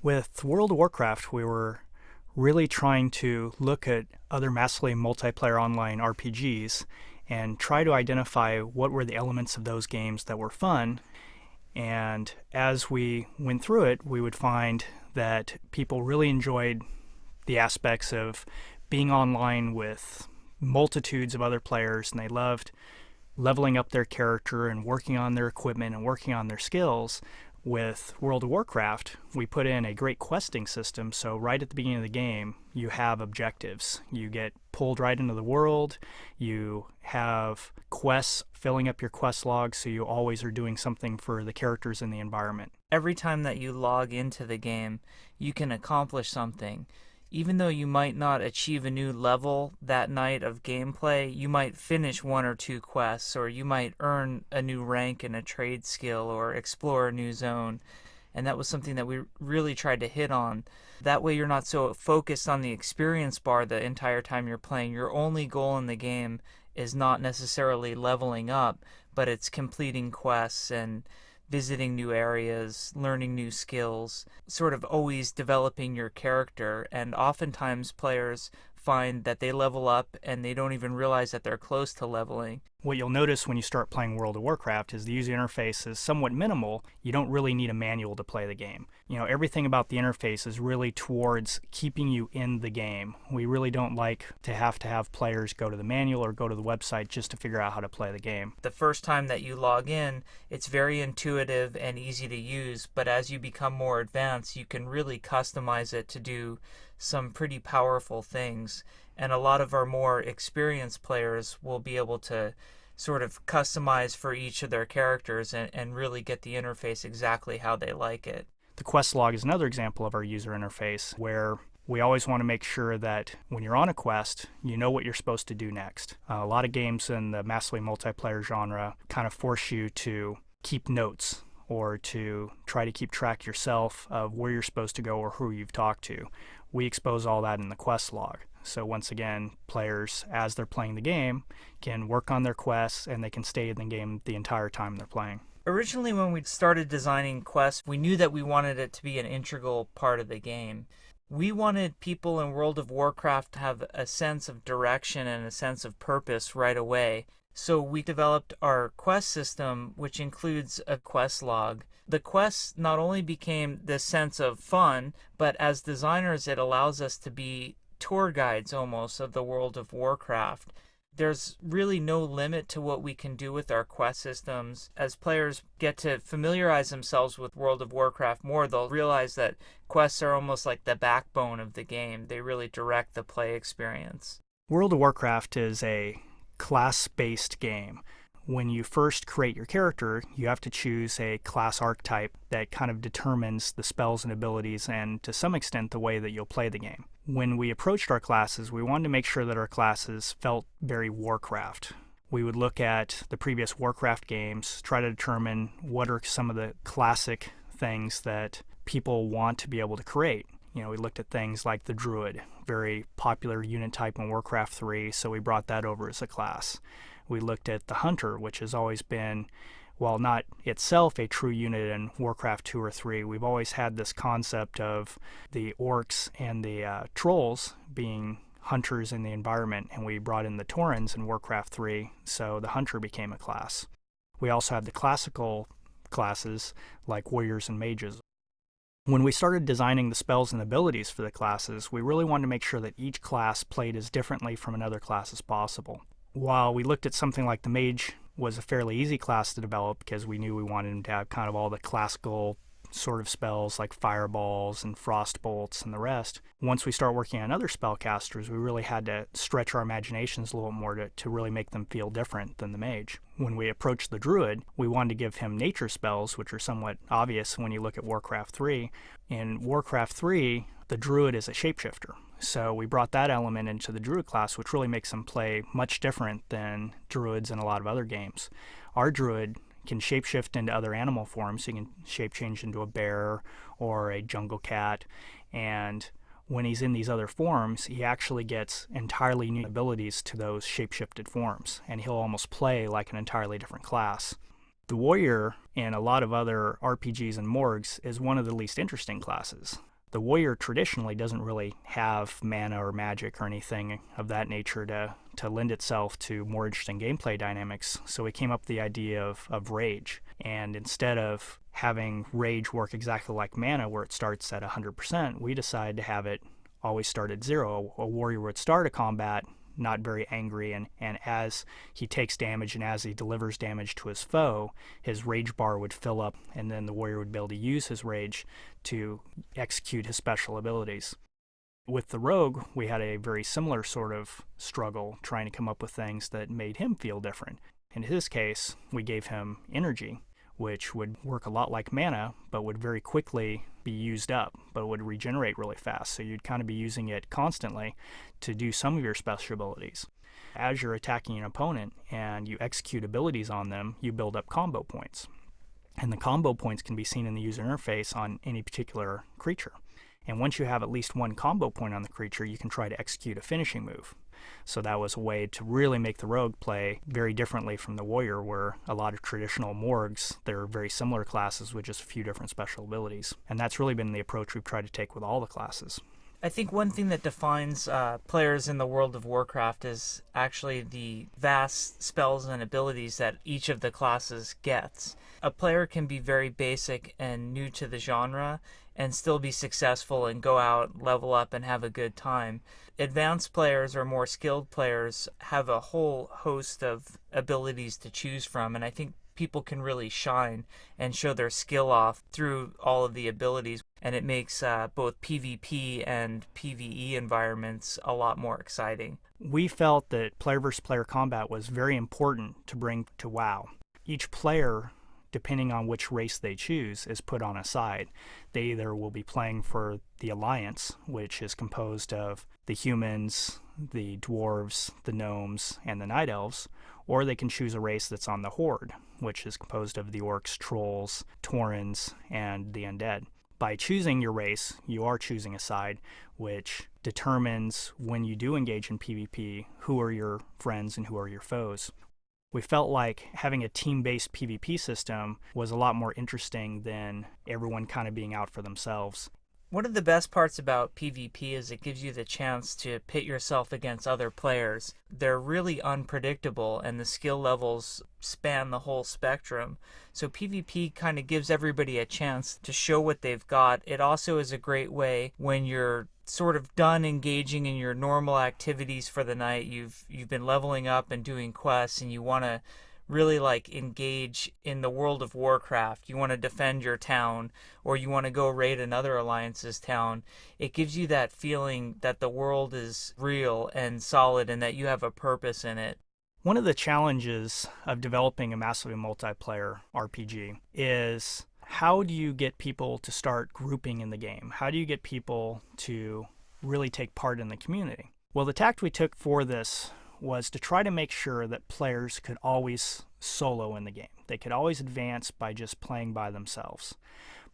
With World of Warcraft, we were really trying to look at other massively multiplayer online RPGs and try to identify what were the elements of those games that were fun. And as we went through it, we would find that people really enjoyed the aspects of being online with multitudes of other players, and they loved leveling up their character and working on their equipment and working on their skills. With World of Warcraft, we put in a great questing system, so right at the beginning of the game, you have objectives. You get pulled right into the world, you have quests filling up your quest log, so you always are doing something for the characters in the environment. Every time that you log into the game, you can accomplish something. Even though you might not achieve a new level that night of gameplay, you might finish one or two quests, or you might earn a new rank in a trade skill or explore a new zone. And that was something that we really tried to hit on. That way you're not so focused on the experience bar the entire time you're playing. Your only goal in the game is not necessarily leveling up, but it's completing quests and visiting new areas, learning new skills, sort of always developing your character. And oftentimes players find that they level up and they don't even realize that they're close to leveling. What you'll notice when you start playing World of Warcraft is the user interface is somewhat minimal. You don't really need a manual to play the game. Everything about the interface is really towards keeping you in the game. We really don't like to have players go to the manual or go to the website just to figure out how to play the game. The first time that you log in, it's very intuitive and easy to use, but as you become more advanced, you can really customize it to do some pretty powerful things. And a lot of our more experienced players will be able to sort of customize for each of their characters and really get the interface exactly how they like it. The quest log is another example of our user interface where we always want to make sure that when you're on a quest, you know what you're supposed to do next. A lot of games in the massively multiplayer genre kind of force you to keep notes or to try to keep track yourself of where you're supposed to go or who you've talked to. We expose all that in the quest log. So once again, players, as they're playing the game, can work on their quests and they can stay in the game the entire time they're playing. Originally, when we started designing quests, we knew that we wanted it to be an integral part of the game. We wanted people in World of Warcraft to have a sense of direction and a sense of purpose right away. So we developed our quest system, which includes a quest log. The quests not only became this sense of fun, but as designers, it allows us to be tour guides almost of the World of Warcraft. There's really no limit to what we can do with our quest systems. As players get to familiarize themselves with World of Warcraft more, they'll realize that quests are almost like the backbone of the game. They really direct the play experience. World of Warcraft is a class-based game. When you first create your character, you have to choose a class archetype that kind of determines the spells and abilities and, to some extent, the way that you'll play the game. When we approached our classes, we wanted to make sure that our classes felt very Warcraft. We would look at the previous Warcraft games, try to determine what are some of the classic things that people want to be able to create. We looked at things like the Druid, very popular unit type in Warcraft 3, so we brought that over as a class. We looked at the Hunter, which has always been, while not itself a true unit in Warcraft 2 or 3, we've always had this concept of the orcs and the trolls being hunters in the environment, and we brought in the Taurens in Warcraft 3, so the Hunter became a class. We also had the classical classes like warriors and mages. When we started designing the spells and abilities for the classes, we really wanted to make sure that each class played as differently from another class as possible. While we looked at something like the mage was a fairly easy class to develop because we knew we wanted him to have kind of all the classical sort of spells like fireballs and frost bolts and the rest. Once we start working on other spellcasters, we really had to stretch our imaginations a little more to really make them feel different than the mage. When we approached the druid, we wanted to give him nature spells, which are somewhat obvious when you look at Warcraft 3. In Warcraft 3, the druid is a shapeshifter. So we brought that element into the druid class, which really makes them play much different than druids in a lot of other games. Our druid can shapeshift into other animal forms. He can shape change into a bear or a jungle cat, and when he's in these other forms, he actually gets entirely new abilities to those shapeshifted forms, and he'll almost play like an entirely different class. The warrior in a lot of other RPGs and morgs is one of the least interesting classes. The warrior traditionally doesn't really have mana or magic or anything of that nature to lend itself to more interesting gameplay dynamics. So we came up with the idea of rage. And instead of having rage work exactly like mana, where it starts at 100%, we decided to have it always start at 0. A warrior would start a combat not very angry, and as he takes damage and as he delivers damage to his foe, his rage bar would fill up, and then the warrior would be able to use his rage to execute his special abilities. With the rogue, we had a very similar sort of struggle trying to come up with things that made him feel different. In his case, we gave him energy, which would work a lot like mana, but would very quickly be used up, but would regenerate really fast. So you'd kind of be using it constantly to do some of your special abilities. As you're attacking an opponent and you execute abilities on them, you build up combo points. And the combo points can be seen in the user interface on any particular creature. And once you have at least one combo point on the creature, you can try to execute a finishing move. So that was a way to really make the rogue play very differently from the warrior, where a lot of traditional morgs, they're very similar classes with just a few different special abilities. And that's really been the approach we've tried to take with all the classes. I think one thing that defines players in the world of Warcraft is actually the vast spells and abilities that each of the classes gets. A player can be very basic and new to the genre and still be successful and go out, level up, and have a good time. Advanced players or more skilled players have a whole host of abilities to choose from, and I think people can really shine and show their skill off through all of the abilities, and it makes both PvP and PvE environments a lot more exciting. We felt that player versus player combat was very important to bring to WoW. Each player, depending on which race they choose, is put on a side. They either will be playing for the Alliance, which is composed of the humans, the dwarves, the gnomes, and the night elves, or they can choose a race that's on the Horde, which is composed of the orcs, trolls, taurens, and the undead. By choosing your race, you are choosing a side, which determines when you do engage in PvP, who are your friends and who are your foes. We felt like having a team-based PvP system was a lot more interesting than everyone kind of being out for themselves. One of the best parts about PvP is it gives you the chance to pit yourself against other players. They're really unpredictable and the skill levels span the whole spectrum. So PvP kind of gives everybody a chance to show what they've got. It also is a great way when you're sort of done engaging in your normal activities for the night. You've been leveling up and doing quests, and you want to really engage in the world of Warcraft. You want to defend your town, or you want to go raid another alliance's town. It gives you that feeling that the world is real and solid and that you have a purpose in it. One of the challenges of developing a massively multiplayer RPG is, how do you get people to start grouping in the game? How do you get people to really take part in the community? Well, the tact we took for this was to try to make sure that players could always solo in the game. They could always advance by just playing by themselves,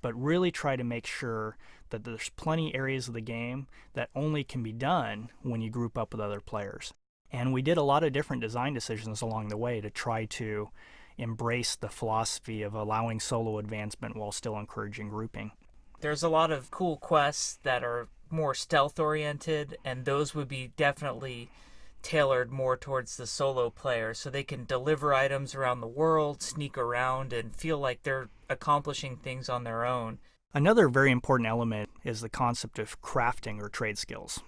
but really try to make sure that there's plenty areas of the game that only can be done when you group up with other players. And we did a lot of different design decisions along the way to try to embrace the philosophy of allowing solo advancement while still encouraging grouping. There's a lot of cool quests that are more stealth oriented, and those would be definitely tailored more towards the solo player, so they can deliver items around the world, sneak around, and feel like they're accomplishing things on their own. Another very important element is the concept of crafting or trade skills.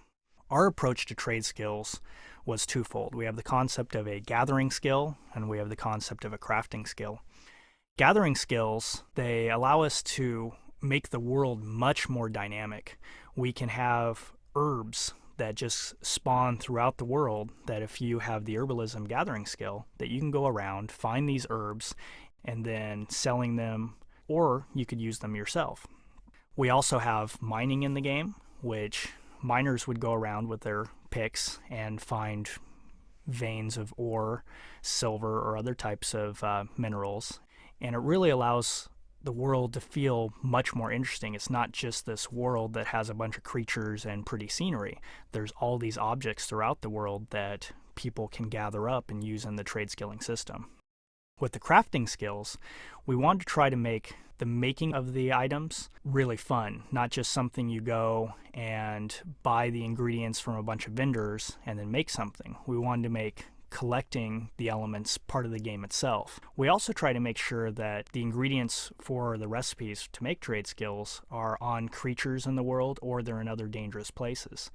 Our approach to trade skills was twofold. We have the concept of a gathering skill, and we have the concept of a crafting skill. Gathering skills, they allow us to make the world much more dynamic. We can have herbs that just spawn throughout the world, that if you have the herbalism gathering skill, that you can go around, find these herbs, and then selling them, or you could use them yourself. We also have mining in the game, which miners would go around with their picks and find veins of ore, silver, or other types of minerals. And it really allows the world to feel much more interesting. It's not just this world that has a bunch of creatures and pretty scenery. There's all these objects throughout the world that people can gather up and use in the trade skilling system. With the crafting skills, we wanted to try to make the making of the items really fun, not just something you go and buy the ingredients from a bunch of vendors and then make something. We wanted to make collecting the elements part of the game itself. We also try to make sure that the ingredients for the recipes to make trade skills are on creatures in the world or they're in other dangerous places.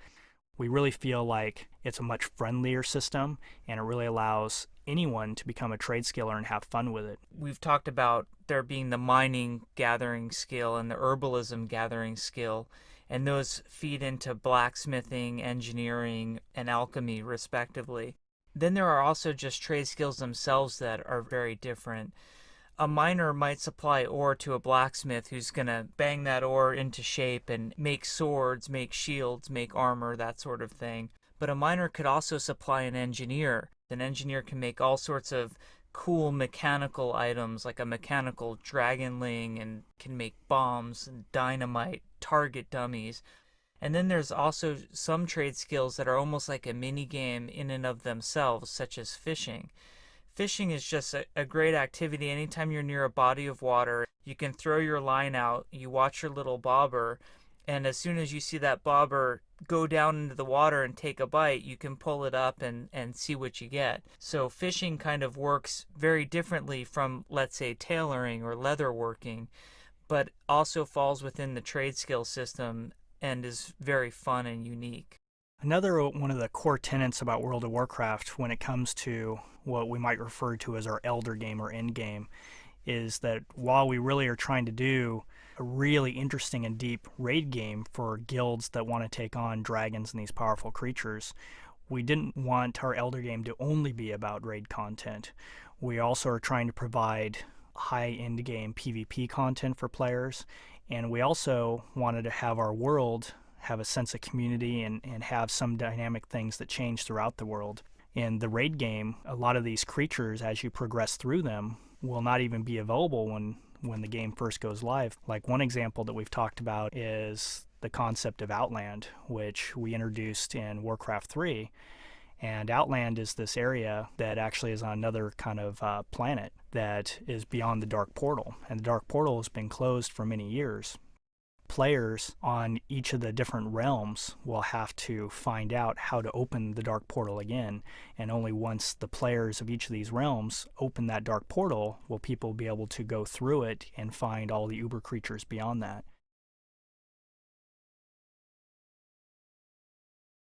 We really feel like it's a much friendlier system and it really allows anyone to become a trade skiller and have fun with it. We've talked about there being the mining gathering skill and the herbalism gathering skill, and those feed into blacksmithing, engineering, and alchemy, respectively. Then there are also just trade skills themselves that are very different. A miner might supply ore to a blacksmith who's going to bang that ore into shape and make swords, make shields, make armor, that sort of thing. But a miner could also supply an engineer. An engineer can make all sorts of cool mechanical items like a mechanical dragonling and can make bombs and dynamite, target dummies. And then there's also some trade skills that are almost like a mini game in and of themselves, such as fishing. Fishing is just a great activity. Anytime you're near a body of water, you can throw your line out, you watch your little bobber, and as soon as you see that bobber go down into the water and take a bite, you can pull it up and see what you get. So fishing kind of works very differently from, let's say, tailoring or leatherworking, but also falls within the trade skill system and is very fun and unique. Another one of the core tenets about World of Warcraft when it comes to what we might refer to as our elder game or endgame is that while we really are trying to do a really interesting and deep raid game for guilds that want to take on dragons and these powerful creatures, we didn't want our elder game to only be about raid content. We also are trying to provide high end game PvP content for players, and we also wanted to have our world have a sense of community and have some dynamic things that change throughout the world. In the raid game, a lot of these creatures, as you progress through them, will not even be available when the game first goes live. Like one example that we've talked about is the concept of Outland, which we introduced in Warcraft 3. And Outland is this area that actually is on another kind of planet that is beyond the Dark Portal. And the Dark Portal has been closed for many years. Players on each of the different realms will have to find out how to open the Dark Portal again, and only once the players of each of these realms open that Dark Portal will people be able to go through it and find all the uber creatures beyond that.